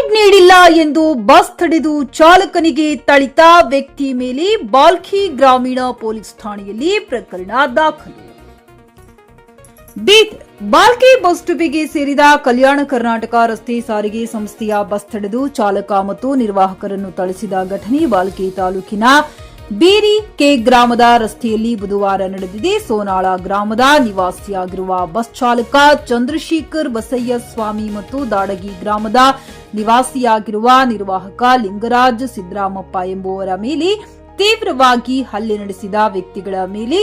Ride ನೀಡಿಲ್ಲ ಎಂದು bus ತಡೆದು ಚಾಲಕನಿಗೆ ಥಳಿತ ವ್ಯಕ್ತಿ ಮೇಲೆ ಬಾಲ್ಕಿ ಗ್ರಾಮೀಣ ಪೊಲೀಸ್ ಠಾಣೆಯಲ್ಲಿ ಪ್ರಕರಣ ದಾಖಲು. ಬೀದರ್ ಬಾಲ್ಕಿ ಬಸ್ ಸ್ಟಾಪಿಗೆ ಸೇರಿದ ಕಲ್ಯಾಣ ಕರ್ನಾಟಕ ರಸ್ತೆ ಸಾರಿಗೆ ಸಂಸ್ಥೆಯ ಬಸ್ ತಡೆದು ಚಾಲಕ ಮತ್ತು ನಿರ್ವಾಹಕರನ್ನು ಥಳಿಸಿದ ಘಟನೆ ಬಾಲ್ಕಿ ತಾಲೂಕಿನ ಬೀರಿ ಕೆ ಗ್ರಾಮದ ರಸ್ತೆಯಲ್ಲಿ ಬುಧವಾರ ನಡೆದಿದೆ. ಸೋನಾಳ ಗ್ರಾಮದ ನಿವಾಸಿಯಾಗಿರುವ ಬಸ್ ಚಾಲಕ ಚಂದ್ರಶೇಖರ್ ಬಸಯ್ಯ ಸ್ವಾಮಿ ಮತ್ತು ದಾಡಗಿ ಗ್ರಾಮದ ನಿವಾಸಿಯಾಗಿರುವ ನಿರ್ವಾಹಕ ಲಿಂಗರಾಜ್ ಸಿದ್ದರಾಮಪ್ಪ ಎಂಬುವರ ಮೇಲೆ ತೀವ್ರವಾಗಿ ಹಲ್ಲೆ ನಡೆಸಿದ ವ್ಯಕ್ತಿಗಳ ಮೇಲೆ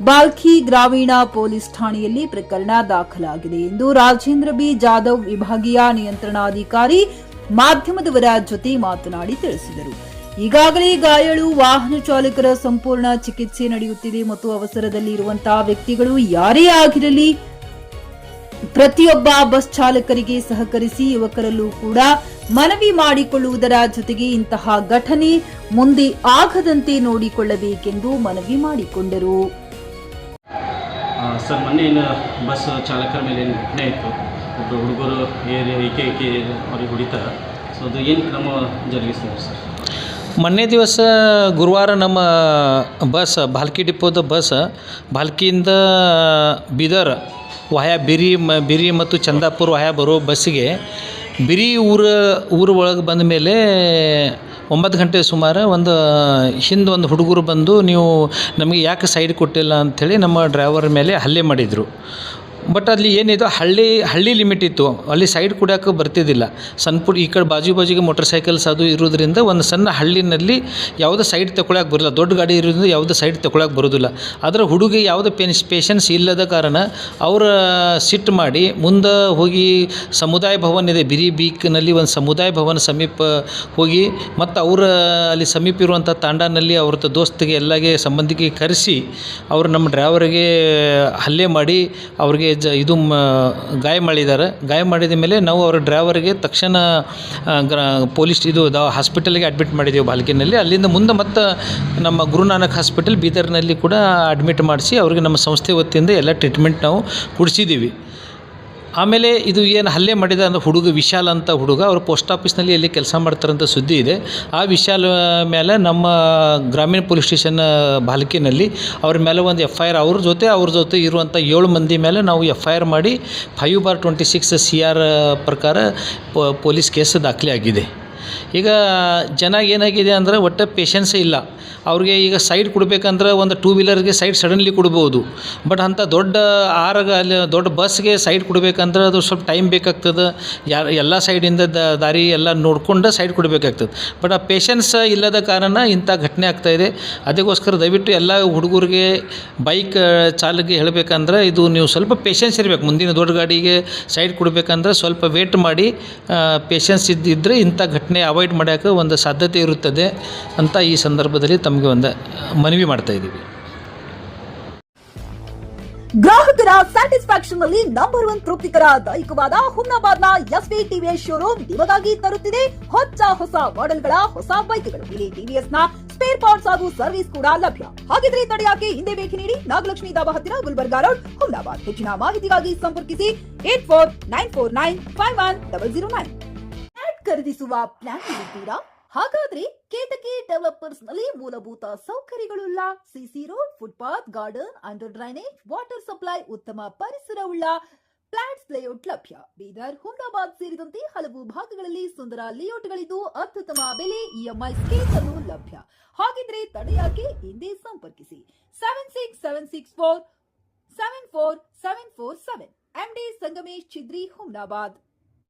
ಬಾಲ್ಕಿ ಗ್ರಾಮೀಣ ಪೊಲೀಸ್ ಠಾಣೆಯಲ್ಲಿ ಪ್ರಕರಣ ದಾಖಲಾಗಿದೆ ಎಂದು ರಾಜೇಂದ್ರ ಬಿ ಜಾಧವ್ ವಿಭಾಗೀಯ ನಿಯಂತ್ರಣಾಧಿಕಾರಿ ಮಾಧ್ಯಮದವರ ಜೊತೆ ಮಾತನಾಡಿ ತಿಳಿಸಿದರು. ಈಗಾಗಲೇ ಗಾಯಾಳು ವಾಹನ ಚಾಲಕರ ಸಂಪೂರ್ಣ ಚಿಕಿತ್ಸೆ ನಡೆಯುತ್ತಿದೆ ಮತ್ತು ಅವಸರದಲ್ಲಿ ಇರುವಂತಹ ವ್ಯಕ್ತಿಗಳು ಯಾರೇ ಆಗಿರಲಿ ಪ್ರತಿಯೊಬ್ಬ ಬಸ್ ಚಾಲಕರಿಗೆ ಸಹಕರಿಸಿ ಯುವಕರಲ್ಲೂ ಕೂಡ ಮನವಿ ಮಾಡಿಕೊಳ್ಳುವುದರ ಜೊತೆಗೆ ಇಂತಹ ಘಟನೆ ಮುಂದೆ ಆಗದಂತೆ ನೋಡಿಕೊಳ್ಳಬೇಕೆಂದು ಮನವಿ ಮಾಡಿಕೊಂಡರು. ಸರ್, ಮೊನ್ನೆ ಬಸ್ ಚಾಲಕರ ಮೇಲೆ ಏನು ಘಟನೆ ಇತ್ತು, ಒಬ್ಬರು ಹುಡುಗರು ಏಕೆ ಅವ್ರಿಗೆ ಹೊಡಿತಾರೆ, ಸೊ ಅದು ಏನು ಕ್ರಮ ಜರುಗಿಸ್ತಾರೆ ಸರ್? ಮೊನ್ನೆ ದಿವಸ ಗುರುವಾರ ನಮ್ಮ ಬಸ್ ಭಾಲ್ಕಿ ಡಿಪೋದ ಬಸ್ ಭಾಲ್ಕಿಯಿಂದ ಬೀದರ್ ವಹ್ಯಾ ಬಿರಿ ಮತ್ತು ಚಂದಾಪುರ ವಹ್ಯಾ ಬರೋ ಬಸ್ಸಿಗೆ ಬಿರಿ ಊರ ಒಳಗೆ ಬಂದ ಮೇಲೆ 9 ಗಂಟೆ ಸುಮಾರು ಒಂದು ಹುಡುಗರು ಬಂದು ನೀವು ನಮಗೆ ಯಾಕೆ ಸೈಡ್ ಕೊಟ್ಟಿಲ್ಲ ಅಂಥೇಳಿ ನಮ್ಮ ಡ್ರೈವರ್ ಮೇಲೆ ಹಲ್ಲೆ ಮಾಡಿದರು. ಬಟ್ ಅಲ್ಲಿ ಏನಿದು ಹಳ್ಳಿ ಲಿಮಿಟ್ ಇತ್ತು, ಅಲ್ಲಿ ಸೈಡ್ ಕೊಡೋಕೆ ಬರ್ತಿದ್ದಿಲ್ಲ. ಈ ಕಡೆ ಬಾಜಿಗೆ ಮೋಟರ್ ಸೈಕಲ್ಸ್ ಅದು ಇರೋದ್ರಿಂದ ಒಂದು ಸಣ್ಣ ಹಳ್ಳಿನಲ್ಲಿ ಯಾವುದೇ ಸೈಡ್ ತಗೊಳಕ್ಕೆ ಬರೋಲ್ಲ. ದೊಡ್ಡ ಗಾಡಿ ಇರೋದ್ರಿಂದ ಯಾವುದೇ ಸೈಡ್ ತಗೊಳಕ್ಕೆ ಬರೋದಿಲ್ಲ. ಅದರ ಹುಡುಗಿ ಯಾವುದೇ ಪೇಷನ್ಸ್ ಇಲ್ಲದ ಕಾರಣ ಅವರ ಸಿಟ್ಟು ಮಾಡಿ ಮುಂದೆ ಹೋಗಿ ಸಮುದಾಯ ಭವನ ಇದೆ, ಬಿರಿ ಬೀಕ್ನಲ್ಲಿ ಒಂದು ಸಮುದಾಯ ಭವನ ಸಮೀಪ ಹೋಗಿ ಮತ್ತು ಅವರ ಅಲ್ಲಿ ಸಮೀಪ ಇರುವಂಥ ತಾಂಡಾನಲ್ಲಿ ಅವ್ರದ್ದು ದೋಸ್ತಿಗೆ ಎಲ್ಲಗೆ ಸಂಬಂಧಿಗೆ ಕರೆಸಿ ಅವರು ನಮ್ಮ ಡ್ರೈವರಿಗೆ ಹಲ್ಲೆ ಮಾಡಿ ಅವ್ರಿಗೆ ಗಾಯ ಮಾಡಿದ ಮೇಲೆ ನಾವು ಅವರ ಡ್ರೈವರ್ಗೆ ತಕ್ಷಣ ಪೊಲೀಸ್ ಹಾಸ್ಪಿಟಲ್ಗೆ ಅಡ್ಮಿಟ್ ಮಾಡಿದ್ದೀವಿ ಬಾಲ್ಕಿನಲ್ಲಿ. ಅಲ್ಲಿಂದ ಮುಂದೆ ಮತ್ತು ನಮ್ಮ ಗುರುನಾನಕ್ ಹಾಸ್ಪಿಟಲ್ ಬೀದರ್ನಲ್ಲಿ ಕೂಡ ಅಡ್ಮಿಟ್ ಮಾಡಿಸಿ ಅವ್ರಿಗೆ ನಮ್ಮ ಸಂಸ್ಥೆ ವತಿಯಿಂದ ಎಲ್ಲ ಟ್ರೀಟ್ಮೆಂಟ್ ನಾವು ಕೊಡಿಸಿದ್ದೀವಿ. ಆಮೇಲೆ ಇದು ಏನು ಹಲ್ಲೆ ಮಾಡಿದ ಅಂದರೆ ಹುಡುಗ ವಿಶಾಲ್ ಅಂತ ಹುಡುಗ, ಅವರು ಪೋಸ್ಟ್ ಆಫೀಸ್ನಲ್ಲಿ ಎಲ್ಲಿ ಕೆಲಸ ಮಾಡ್ತಾರಂತ ಸುದ್ದಿ ಇದೆ. ಆ ವಿಶಾಲ್ ಮೇಲೆ ನಮ್ಮ ಗ್ರಾಮೀಣ ಪೊಲೀಸ್ ಸ್ಟೇಷನ್ ಬಾಲ್ಕಿನಲ್ಲಿ ಅವ್ರ ಮೇಲೆ ಒಂದು FIR ಅವ್ರ ಜೊತೆ ಇರುವಂಥ 7 ಮಂದಿ ಮೇಲೆ ನಾವು FIR ಮಾಡಿ 5/26 CR ಪ್ರಕಾರ ಪೊಲೀಸ್ ಕೇಸ್ ದಾಖಲೆ ಆಗಿದೆ. ಈಗ ಜನ ಏನಾಗಿದೆ ಅಂದರೆ ಒಟ್ಟು ಪೇಷನ್ಸೇ ಇಲ್ಲ ಅವ್ರಿಗೆ. ಈಗ ಸೈಡ್ ಕೊಡಬೇಕಂದ್ರೆ ಒಂದು 2 ವೀಲರ್ಗೆ ಸೈಡ್ ಸಡನ್ಲಿ ಕೊಡ್ಬೋದು, ಬಟ್ ಅಂಥ ದೊಡ್ಡ ಬಸ್ಗೆ ಸೈಡ್ ಕೊಡಬೇಕಂದ್ರೆ ಅದು ಸ್ವಲ್ಪ ಟೈಮ್ ಬೇಕಾಗ್ತದೆ. ಎಲ್ಲ ಸೈಡಿಂದ ದಾರಿ ಎಲ್ಲ ನೋಡ್ಕೊಂಡು ಸೈಡ್ ಕೊಡಬೇಕಾಗ್ತದೆ. ಬಟ್ ಆ ಪೇಷನ್ಸ್ ಇಲ್ಲದ ಕಾರಣ ಇಂಥ ಘಟನೆ ಆಗ್ತಾಯಿದೆ. ಅದಕ್ಕೋಸ್ಕರ ದಯವಿಟ್ಟು ಎಲ್ಲ ಹುಡುಗರಿಗೆ ಬೈಕ್ ಚಾಲಕರಿಗೆ ಹೇಳಬೇಕಂದ್ರೆ ಇದು ನೀವು ಸ್ವಲ್ಪ ಪೇಷನ್ಸ್ ಇರಬೇಕು. ಮುಂದಿನ ದೊಡ್ಡ ಗಾಡಿಗೆ ಸೈಡ್ ಕೊಡಬೇಕಂದ್ರೆ ಸ್ವಲ್ಪ ವೇಟ್ ಮಾಡಿ ಪೇಷನ್ಸ್ ಇದ್ದರೆ ಇಂಥ ಘಟನೆ ಅವಾಯ್ಡ್ ಮಾಡೋಕ್ಕೆ ಒಂದು ಸಾಧ್ಯತೆ ಇರುತ್ತದೆ ಅಂತ ಈ ಸಂದರ್ಭದಲ್ಲಿ ತಮಗೆ ಒಂದು ಮನವಿ ಮಾಡ್ತಾ ಇದ್ದೀವಿ. ಗ್ರಾಹಕರ ಸ್ಯಾಟಿಸ್ಫ್ಯಾಕ್ಷನ್ ನಲ್ಲಿ ನಂಬರ್ 1 ತೃಪ್ತಿಕರ ದೈಹಿಕವಾದ ಹುಮ್ನಾಬಾದ್ನ SV TVS ಶೋರೂಮ್ ನಿಮಗಾಗಿ ತರುತ್ತಿದೆ ಹೊಸ ಮಾಡೆಲ್ಗಳ ಹೊಸ ಬೈಕ್ಗಳು. ಇಲ್ಲಿ TVS ನ ಸ್ಪೇರ್ ಪಾರ್ಟ್ಸ್ ಹಾಗೂ ಸರ್ವಿಸ್ ಕೂಡ ಲಭ್ಯ. ಹಾಗಿದ್ರೆ ತಡೆಯಾಕೆ ಹಿಂದೆ ಭೇಟಿ ನೀಡಿ ನಾಗಲಕ್ಷ್ಮಿ ಧಾಬಾ ಹತ್ತಿರ ಗುಲ್ಬರ್ಗಾ ರೋಡ್, ಹುಮ್ನಾಬಾದ್. ಹೆಚ್ಚಿನ ಮಾಹಿತಿಗಾಗಿ ಸಂಪರ್ಕಿಸಿ 8494951009. ಖರೀದಿಸುವ ಪ್ಲಾನ್ ಇದ್ದೀರಾ? ಹಾಗಾದ್ರೆ ಕೇತಕಿ ಡೆವಲಪರ್ಸ್ ನಲ್ಲಿ ಮೂಲಭೂತ ಸೌಕರ್ಯಗಳುಳ್ಳ CC road, footpath, garden, under drainage, water supply, ಉತ್ತಮ ಪರಿಸರವುಳ್ಳ ಫ್ಲಾಟ್ಸ್ ಲೇಔಟ್ ಲಭ್ಯ. ಬೀದರ್, ಹುಮ್ನಾಬಾದ್ ಸೇರಿದಂತೆ ಹಲವು ಭಾಗಗಳಲ್ಲಿ ಸುಂದರ ಲೇಔಟ್ಗಳಿದ್ದು ಅತ್ಯುತ್ತಮ ಬೆಲೆ, EMI ಸ್ಕೀಮ್ ಅನ್ನು ಲಭ್ಯ. ಹಾಗಿದ್ರೆ ತಡೆಯಾಕೆ ಹಿಂದೆ ಸಂಪರ್ಕಿಸಿ 7676474747. MD ಸಂಗಮೇಶ್ ಚಿದ್ರಿ, ಹುಮ್ನಾಬಾದ್.